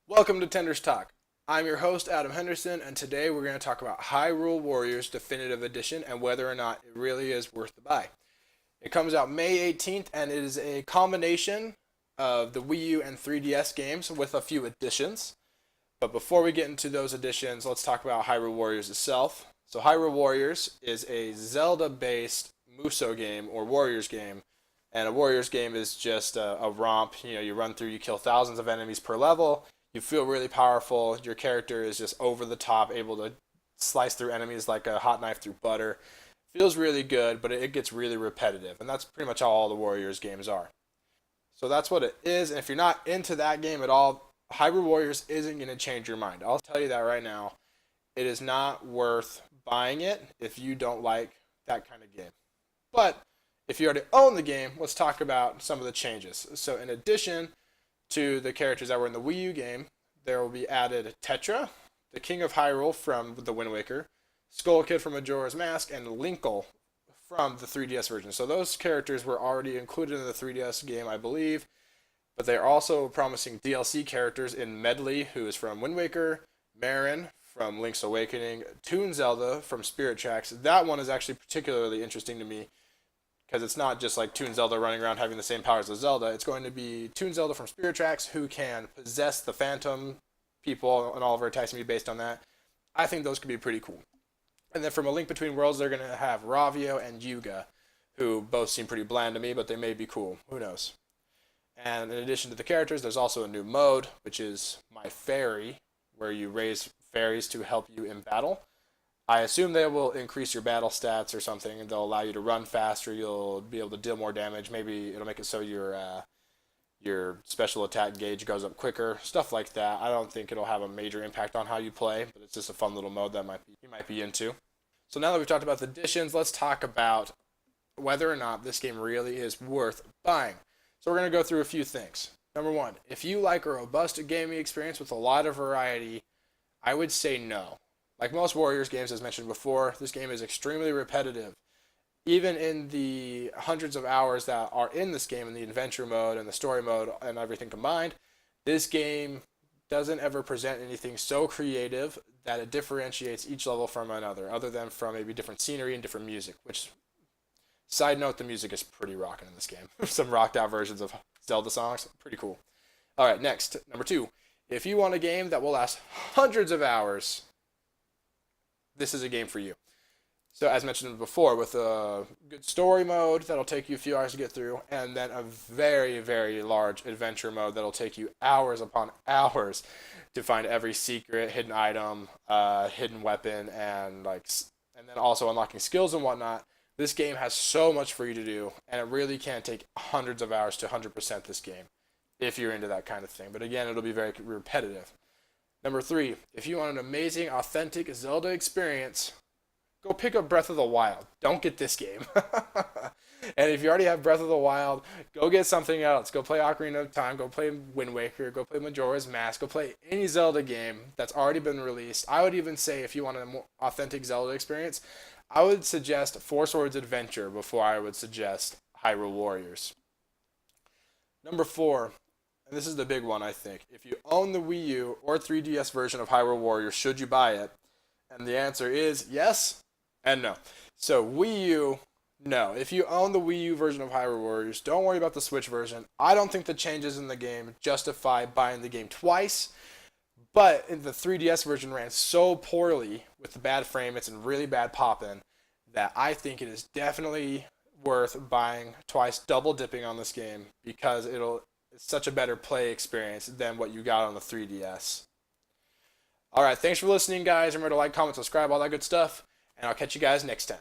Welcome to Tender's Talk. I'm your host, Adam Henderson, and today we're going to talk about Hyrule Warriors Definitive Edition and whether or not it really is worth the buy. It comes out May 18th, and it is a combination of the Wii U and 3DS games with a few additions. But before we get into those additions, let's talk about Hyrule Warriors itself. So Hyrule Warriors is a Zelda-based Musou game or Warriors game. And a Warriors game is just a romp. You run through, you kill thousands of enemies per level. You feel really powerful. Your character is just over the top, able to slice through enemies like a hot knife through butter. Feels really good, but it gets really repetitive. And that's pretty much how all the Warriors games are. So that's what it is. And if you're not into that game at all, Hyrule Warriors isn't going to change your mind. I'll tell you that right now. It is not worth buying it if you don't like that kind of game. But if you already own the game, let's talk about some of the changes. So in addition to the characters that were in the Wii U game, there will be added Tetra, the King of Hyrule from the Wind Waker, Skull Kid from Majora's Mask, and Linkle from the 3DS version. So those characters were already included in the 3DS game, I believe, but they're also promising DLC characters in Medley, who is from Wind Waker, Marin from Link's Awakening, Toon Zelda from Spirit Tracks. That one is actually particularly interesting to me, because it's not just like Toon Zelda running around having the same powers as Zelda. It's going to be Toon Zelda from Spirit Tracks who can possess the Phantom people, and all of her attacks can be based on that. I think those could be pretty cool. And then from A Link Between Worlds, they're going to have Ravio and Yuga, who both seem pretty bland to me, but they may be cool. Who knows? And in addition to the characters, there's also a new mode, which is My Fairy, where you raise fairies to help you in battle. I assume they will increase your battle stats or something, and they'll allow you to run faster. You'll be able to deal more damage. Maybe it'll make it so your special attack gauge goes up quicker. Stuff like that. I don't think it'll have a major impact on how you play, but it's just a fun little mode that you might be into. So now that we've talked about the additions, let's talk about whether or not this game really is worth buying. So we're going to go through a few things. Number one, if you like a robust gaming experience with a lot of variety, I would say no. Like most Warriors games, as mentioned before, this game is extremely repetitive. Even in the hundreds of hours that are in this game, in the adventure mode and the story mode and everything combined, this game doesn't ever present anything so creative that it differentiates each level from another, other than from maybe different scenery and different music, which, side note, the music is pretty rocking in this game. Some rocked out versions of Zelda songs, pretty cool. Alright, next, number two. If you want a game that will last hundreds of hours, this is a game for you. So as mentioned before, with a good story mode that'll take you a few hours to get through, and then a very, very large adventure mode that'll take you hours upon hours to find every secret, hidden item, hidden weapon, and then also unlocking skills and whatnot. This game has so much for you to do, and it really can take hundreds of hours to 100% this game, if you're into that kind of thing. But again, it'll be very repetitive. Number three, if you want an amazing, authentic Zelda experience, go pick up Breath of the Wild. Don't get this game. And if you already have Breath of the Wild, go get something else. Go play Ocarina of Time, go play Wind Waker, go play Majora's Mask, go play any Zelda game that's already been released. I would even say, if you want a more authentic Zelda experience, I would suggest Four Swords Adventure before I would suggest Hyrule Warriors. Number four, and this is the big one, I think. If you own the Wii U or 3DS version of Hyrule Warriors, should you buy it? And the answer is yes and no. So Wii U, no. If you own the Wii U version of Hyrule Warriors, don't worry about the Switch version. I don't think the changes in the game justify buying the game twice. But the 3DS version ran so poorly with the bad frame rates and really bad pop-in that I think it is definitely worth buying twice, double dipping on this game, because it's such a better play experience than what you got on the 3DS. Alright, thanks for listening, guys. Remember to like, comment, subscribe, all that good stuff, and I'll catch you guys next time.